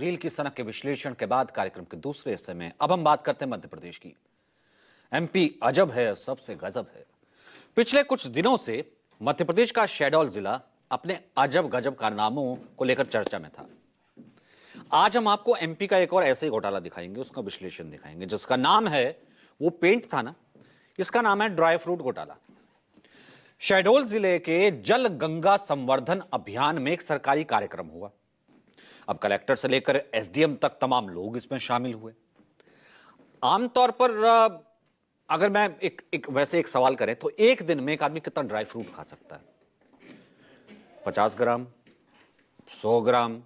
Reel की सनक के विश्लेषण के बाद कार्यक्रम के दूसरे हिस्से में अब हम बात करते हैं मध्य प्रदेश की। एमपी अजब है, सबसे गजब है। पिछले कुछ दिनों से मध्य प्रदेश का शहडोल जिला अपने अजब गजब कारनामों को लेकर चर्चा में था। आज हम आपको एमपी का एक और ऐसे ही घोटाला दिखाएंगे, उसका विश्लेषण दिखाएंगे, जिसका नाम है, वो पेंट था ना, इसका नाम है ड्राई फ्रूट घोटाला। शहडोल जिले के जल गंगा संवर्धन अभियान में एक सरकारी कार्यक्रम हुआ। अब कलेक्टर से लेकर एसडीएम तक तमाम लोग इसमें शामिल हुए। आमतौर पर अगर मैं वैसे एक सवाल करें तो एक दिन में एक आदमी कितना ड्राई फ्रूट खा सकता है? 50 ग्राम, 100 ग्राम,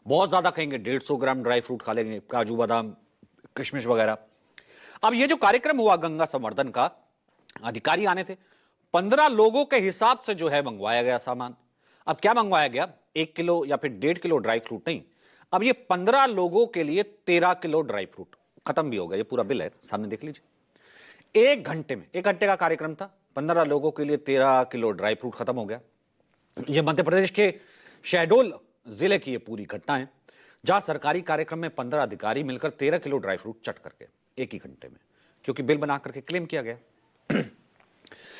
बहुत ज्यादा कहेंगे 150 ग्राम ड्राई फ्रूट खा लेंगे, काजू बादाम किशमिश वगैरह। अब ये जो कार्यक्रम हुआ गंगा संवर्धन का, अधिकारी आने थे, 15 लोगों के हिसाब से जो है मंगवाया गया सामान। अब क्या मंगवाया गया? 1 किलो या फिर 1.5 किलो ड्राई फ्रूट नहीं, अब ये 15 लोगों के लिए 13 किलो ड्राई फ्रूट खत्म भी हो गया। ये पूरा बिल है, सामने देख लीजिए। 1 घंटे में, 1 घंटे का कार्यक्रम था, 15 लोगों के लिए 13 किलो ड्राई फ्रूट खत्म हो गया। ये मध्य प्रदेश के शहडोल जिले की ये पूरी घटना है, जहां सरकारी कार्यक्रम में 15 अधिकारी मिलकर 13 किलो ड्राई फ्रूट चट करके एक ही घंटे में, क्योंकि बिल बना करके क्लेम किया गया।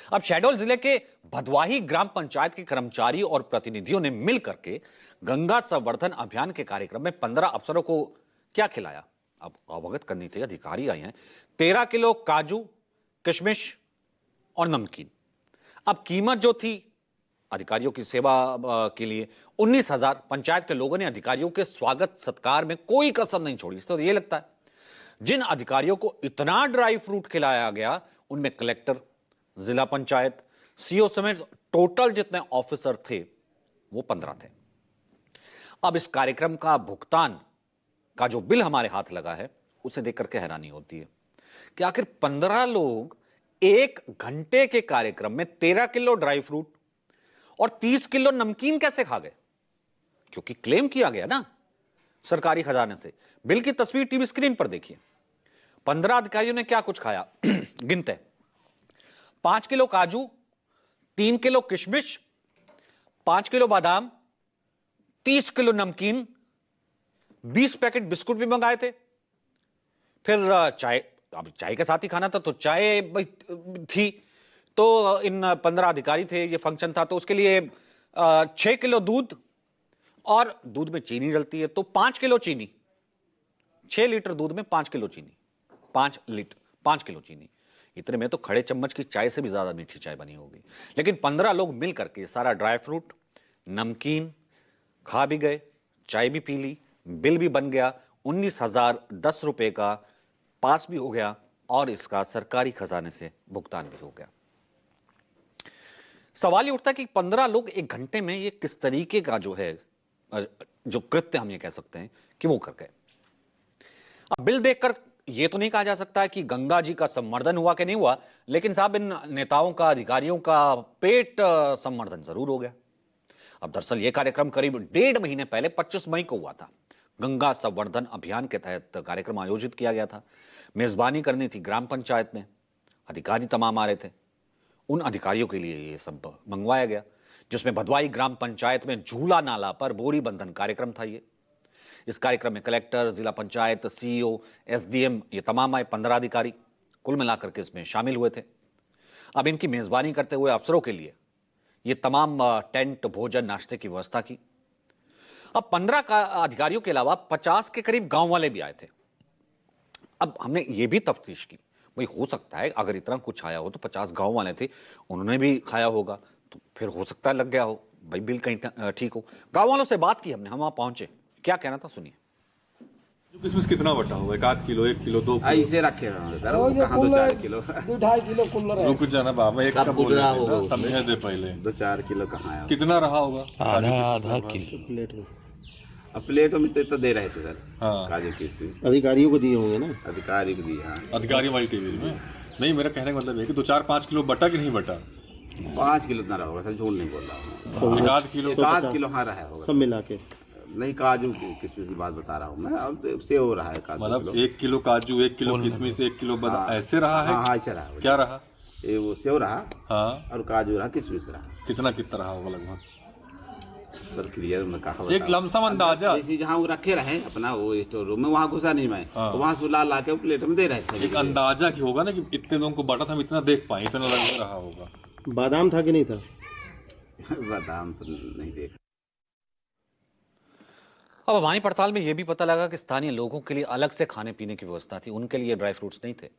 अब शहडोल जिले के भदवाही ग्राम पंचायत के कर्मचारी और प्रतिनिधियों ने मिलकर के गंगा संवर्धन अभियान के कार्यक्रम में 15 अफसरों को क्या खिलाया? अब अवगत करनी थी, अधिकारी आए हैं। 13 किलो काजू, किशमिश और नमकीन। अब कीमत जो थी अधिकारियों की सेवा के लिए 19,000। पंचायत के लोगों ने अधिकारियों के स्वागत सत्कार में कोई कसर नहीं छोड़ी। तो ये लगता है जिन अधिकारियों को इतना ड्राई फ्रूट खिलाया गया, उनमें कलेक्टर, जिला पंचायत, सीओ समेत टोटल जितने ऑफिसर थे वो 15 थे। अब इस कार्यक्रम का भुगतान का जो बिल हमारे हाथ लगा है, उसे देख करके हैरानी होती है कि आखिर 15 लोग 1 घंटे के कार्यक्रम में 13 किलो ड्राई फ्रूट और 30 किलो नमकीन कैसे खा गए? क्योंकि क्लेम किया गया ना सरकारी खजाने से। बिल की तस्वीर टीवी स्क्रीन पर देखिए। 15 अधिकारियों ने क्या कुछ खाया गिनते हैं। 5 किलो काजू, 3 किलो किशमिश, 5 किलो बादाम, 30 किलो नमकीन, 20 पैकेट बिस्कुट भी मंगाए थे। फिर चाय, अब चाय के साथ ही खाना था तो चाय थी। तो इन 15 अधिकारी थे, ये फंक्शन था, तो उसके लिए 6 किलो दूध, और दूध में चीनी डलती है तो 5 किलो चीनी। 6 लीटर दूध में 5 किलो चीनी, 5 किलो चीनी। इतने में तो खड़े चम्मच की चाय से भी ज्यादा मीठी चाय बनी होगी। लेकिन 15 लोग मिल करके सारा ड्राई फ्रूट, नमकीन खा भी गए, चाय भी पी ली, बिल भी बन गया 19,010 रुपए का, पास भी हो गया और इसका सरकारी खजाने से भुगतान भी हो गया। सवाल ये उठता है कि 15 लोग 1 घंटे में ये किस तरीके का जो है, जो कृत्य हम ये कह सकते हैं कि वो कर गए। अब बिल देखकर ये तो नहीं कहा जा सकता है कि गंगा जी का संवर्धन हुआ कि नहीं हुआ, लेकिन साहब इन नेताओं का, अधिकारियों का पेट संवर्धन जरूर हो गया। अब दरअसल ये कार्यक्रम करीब 1.5 महीने पहले 25 मई को हुआ था। गंगा संवर्धन अभियान के तहत कार्यक्रम आयोजित किया गया था। मेजबानी करनी थी ग्राम पंचायत ने, अधिकारी तमाम आ रहे थे। उन अधिकारियों के लिए ये सब मंगवाया गया, जिसमें भदवाई ग्राम पंचायत में झूला नाला पर बोरी बंधन कार्यक्रम था। ये इस कार्यक्रम में कलेक्टर, जिला पंचायत, सीईओ, एसडीएम, ये तमाम आए, 15 अधिकारी कुल मिलाकर के इसमें शामिल हुए थे। अब इनकी मेजबानी करते हुए अफसरों के लिए ये तमाम टेंट, भोजन, नाश्ते की व्यवस्था की। अब 15 का अधिकारियों के अलावा 50 के करीब गांव वाले भी आए थे। अब हमने ये भी तफ्तीश की, भाई हो सकता है अगर इतना कुछ आया हो तो 50 गांव वाले थे, उन्होंने भी खाया होगा, तो फिर हो सकता है लग गया हो, भाई बिल कहीं ठीक हो। गांव वालों से बात की हमने, हम वहां पहुंचे, क्या कहना था सुनिए। किसमिस कितना बटा होगा? 1 किलो, 1 किलो, 2 किलो ऐसे रखे रहो सर, वो कहाँ 2-4 किलो, 2-2.5 किलो कुल्लर है। रुक जाना बाबा, एक का बोल रहा समझे दे पहले। 2-4 किलो कहाँ है? कितना रहा होगा? आधा किलो प्लेट में। अब प्लेटों में तो दे रहे थे सर। हाँ, काजू किशमिश अधिकारियों को दिए होंगे ना? अधिकारी को दिए। हाँ, अधिकारी वाली टीवी में नहीं। मेरा कहने का मतलब है कि 2-4-5 किलो बटा कि नहीं बटा? 5 किलो इतना रहा होगा सर, झूठ नहीं बोल रहा हूँ। 1 किलो, 1 किलो हाँ रहा होगा सब मिला के। नहीं, काजू किशमिश की बात बता रहा हूँ मैं। अब तो सेव हो रहा है काजू, मतलब 1 किलो काजू, 1 किलो किशमिश, 1 किलो बादाम, ऐसे रहा है? हाँ, ऐसे रहा। क्या रहा? ये वो सेव रहा, हाँ, और काजू रहा, किशमिश रहा। कितना रहा होगा लगभग? सर क्लियर उन्होंने कहा एक लमसम अंदाजा। जैसे जहाँ वो रखे रहे अपना वो स्टोर रूम में, वहाँ घुसा नहीं मैं, तो वहाँ से ला के वो प्लेट में दे रहे थे। एक अंदाजा की होगा ना कि इतने लोगों को बांटा था, हम इतना देख पाए, इतना लग रहा होगा। बादाम था कि नहीं था? बादाम तो नहीं देखा। अब हमारी पड़ताल में यह भी पता लगा कि स्थानीय लोगों के लिए अलग से खाने पीने की व्यवस्था थी, उनके लिए ड्राई फ्रूट्स नहीं थे।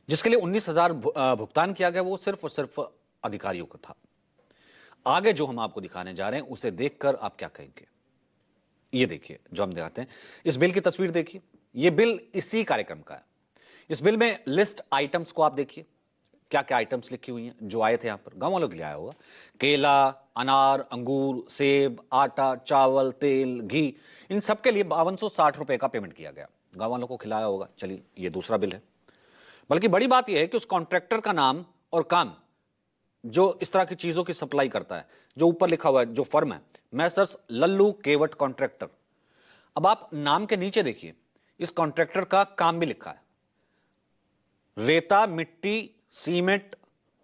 जिसके लिए 19,000 भुगतान किया गया वो सिर्फ और सिर्फ अधिकारियों को था। आगे जो हम आपको दिखाने जा रहे हैं उसे देखकर आप क्या कहेंगे, ये देखिए जो हम दिखाते हैं। इस बिल की तस्वीर देखिए, ये बिल इसी कार्यक्रम का है। इस बिल में लिस्ट आइटम्स को आप देखिए, क्या क्या आइटम्स लिखी हुई हैं जो आए थे यहां पर, गांव वालों के लिए आया होगा। केला, अनार, अंगूर, सेब, आटा, चावल, तेल, घी, इन सब के लिए 5260 रुपए का पेमेंट किया गया, गांव वालों को खिलाया होगा। चलिए ये दूसरा बिल है। बल्कि बड़ी बात यह है कि उस कॉन्ट्रैक्टर का नाम और काम जो इस तरह की चीजों की सप्लाई करता है, जो ऊपर लिखा हुआ है, जो फर्म है मैसर्स लल्लू केवट कॉन्ट्रैक्टर। अब आप नाम के नीचे देखिए, इस कॉन्ट्रैक्टर का काम भी लिखा है। रेता, मिट्टी, सीमेंट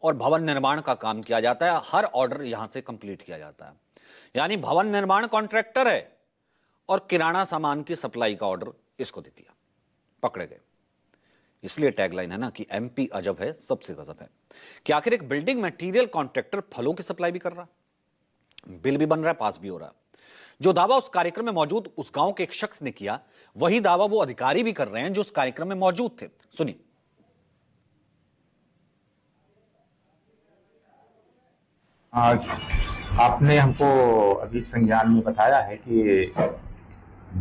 और भवन निर्माण का काम किया जाता है। हर ऑर्डर यहां से कंप्लीट किया जाता है। यानी भवन निर्माण कॉन्ट्रैक्टर है और किराना सामान की सप्लाई का ऑर्डर इसको दे दिया, पकड़े गए। इसलिए टैगलाइन है ना कि एमपी अजब है, सबसे गजब है कि आखिर एक बिल्डिंग मटेरियल कॉन्ट्रैक्टर फलों की सप्लाई भी कर रहा, बिल भी बन रहा है, पास भी हो रहा है। जो दावा उस कार्यक्रम में मौजूद उस गांव के एक शख्स ने किया, वही दावा वो अधिकारी भी कर रहे हैं जो उस कार्यक्रम में मौजूद थे। सुनिए। आज आपने हमको अभी संज्ञान में बताया है कि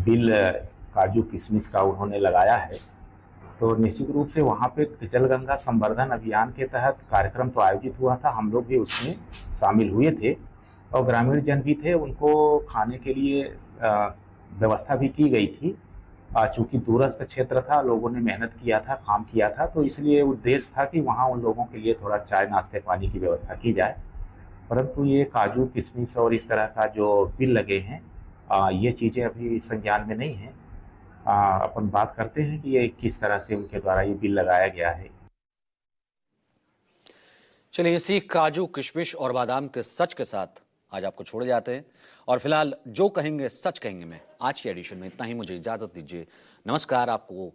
बिल काजू किशमिश का उन्होंने लगाया है, तो निश्चित रूप से वहाँ पे जलगंगा संवर्धन अभियान के तहत कार्यक्रम तो आयोजित हुआ था, हम लोग भी उसमें शामिल हुए थे और ग्रामीण जन भी थे, उनको खाने के लिए व्यवस्था भी की गई थी। चूँकि दूरस्थ क्षेत्र था, लोगों ने मेहनत किया था, काम किया था, तो इसलिए उद्देश्य था कि वहाँ उन लोगों के लिए थोड़ा चाय नाश्ते पानी की व्यवस्था की जाए। परंतु ये काजू किशमिश और इस तरह का जो बिल लगे हैं, ये चीज़ें अभी संज्ञान में नहीं हैं। अपन बात करते हैं कि ये किस तरह से उनके द्वारा ये बिल लगाया गया है। चलिए इसी काजू किशमिश और बादाम के सच के साथ आज आपको छोड़ जाते हैं और फिलहाल जो कहेंगे सच कहेंगे में आज की एडिशन में इतना ही। मुझे इजाजत दीजिए, नमस्कार। आपको